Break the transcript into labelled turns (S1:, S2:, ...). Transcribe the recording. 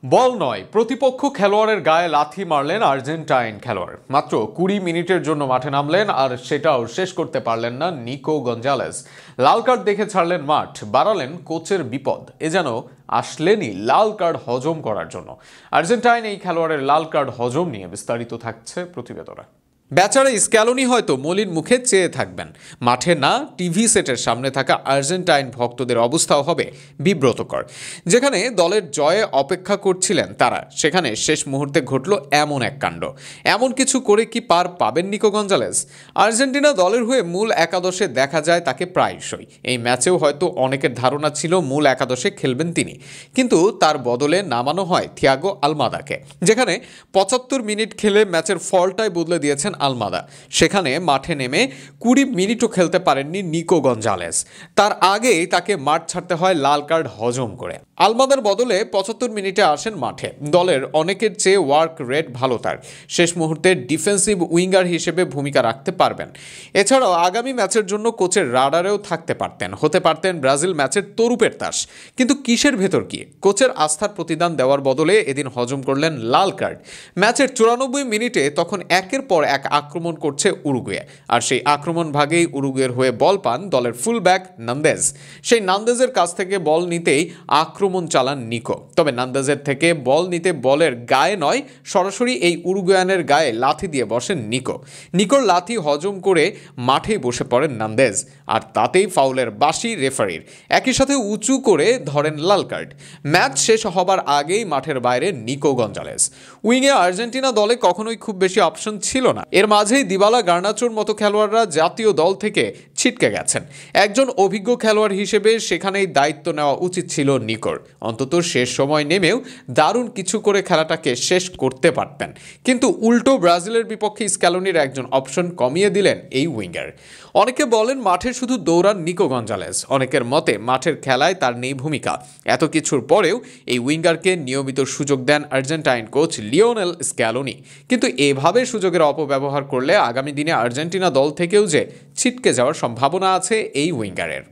S1: বল নয়, প্রতিপক্ষ খেলোয়াড়ের গায়ে লাথি মারলেন আর্জেন্টাইন খেলোয়াড়। মাত্র 20 মিনিটের জন্য মাঠে নামলেন, আর সেটাও শেষ করতে পারলেন না নিকো গঞ্জালেস। লাল কার্ড দেখে ছাড়লেন মাঠ, বাড়ালেন কোচের বিপদ। এ যেন আসলেনই লাল কার্ড হজম করার জন্য। আর্জেন্টাইন এই খেলোয়াড়ের লাল কার্ড হজম নিয়ে বিস্তারিত থাকছে প্রতিবেদনে। বেচারা স্ক্যালোনি হয়তো মলিন মুখে চেয়ে থাকবেন, মাঠে না টিভি সেটের সামনে থাকা আর্জেন্টাইন ভক্তদের অবস্থাও হবে বিব্রতকর। যেখানে দলের জয়ে অপেক্ষা করছিলেন তারা, সেখানে শেষ মুহূর্তে ঘটল এমন এক কাণ্ড। এমন কিছু করে কি পার পাবেন নিকো গঞ্জালেস? আর্জেন্টিনা দলের হয়ে মূল একাদশে দেখা যায় তাকে প্রায়শই। এই ম্যাচেও হয়তো অনেকের ধারণা ছিল মূল একাদশে খেলবেন তিনি, কিন্তু তার বদলে নামানো হয় থিয়াগো আলমাদাকে। যেখানে 75 মিনিট খেলে ম্যাচের ফলটাই বদলে দিয়েছেন আলমাদা, সেখানে মাঠে নেমে 20 মিনিটও খেলতে পারেননি নিকো গঞ্জালেস। তার আগেই তাকে মাঠ ছাড়তে হয় লাল কার্ড হজম করে। আলমাদার বদলে 75 মিনিটে আসেন মাঠে। দলের অনেকের চেয়ে ওয়ার্ক রেট ভালো তার, শেষ মুহূর্তে ডিফেন্সিভ উইঙ্গার হিসেবে ভূমিকা রাখতে পারবেন। এছাড়াও আগামী ম্যাচের জন্য কোচের রাডারেও থাকতে পারতেন, হতে পারতেন ব্রাজিল ম্যাচের তরুপের তাস। কিন্তু কিসের ভেতর কি? কোচের আস্থার প্রতিদান দেওয়ার বদলে এদিন হজম করলেন লাল কার্ড। ম্যাচের 94 মিনিটে তখন একের পর এক আক্রমণ করছে উরুগুয়ে, আর সেই আক্রমণ ভাগেই উরুগুয়ের হয়ে বল পান দলের ফুলব্যাক নান্দেজ। সেই নান্দেজের কাছ থেকে বল নিতেই আক্রমণ চালান নিকো। তবে নান্দেজের থেকে বল নিতে বলের গায়ে নয়, সরাসরি এই উরুগুয়ানের গায়ে লাথি দিয়ে বসেন নিকো। নিকোর লাথি হজম করে মাঠেই বসে পড়েন নান্দেজ, আর তাতেই ফাউলের বাঁশি রেফারির। একই সাথে উঁচু করে ধরেন লাল কার্ড। ম্যাচ শেষ হবার আগেই মাঠের বাইরে নিকো গঞ্জালেস। উইংয়ে আর্জেন্টিনা দলে কখনোই খুব বেশি অপশন ছিল না। এর মাঝেই দিবালা গার্নাচোর মতো খেলোয়াড়রা জাতীয় দল থেকে ছিটকে গেছেন। একজন অভিজ্ঞ খেলোয়াড় হিসেবে সেখানেই দায়িত্ব নেওয়া উচিত ছিল নিকোর। অন্তত শেষ সময় নেমেও দারুণ কিছু করে খেলাটাকে শেষ করতে পারতেন। কিন্তু উল্টো ব্রাজিলের বিপক্ষে স্ক্যালোনির একজন অপশন কমিয়ে দিলেন এই উইঙ্গার। অনেকে বলেন মাঠে শুধু দৌড়ান নিকো গঞ্জালেস, অনেকের মতে মাঠের খেলায় তার নেই ভূমিকা। এত কিছুর পরেও এই উইঙ্গারকে নিয়মিত সুযোগ দেন আর্জেন্টাইন কোচ লিওনেল স্ক্যালোনি। কিন্তু এভাবে সুযোগের অপব্যবহার করলে আগামী দিনে আর্জেন্টিনা দল থেকেও যে ছিটকে যাওয়ার সম্ভাবনা আছে এই উইঙ্গারের।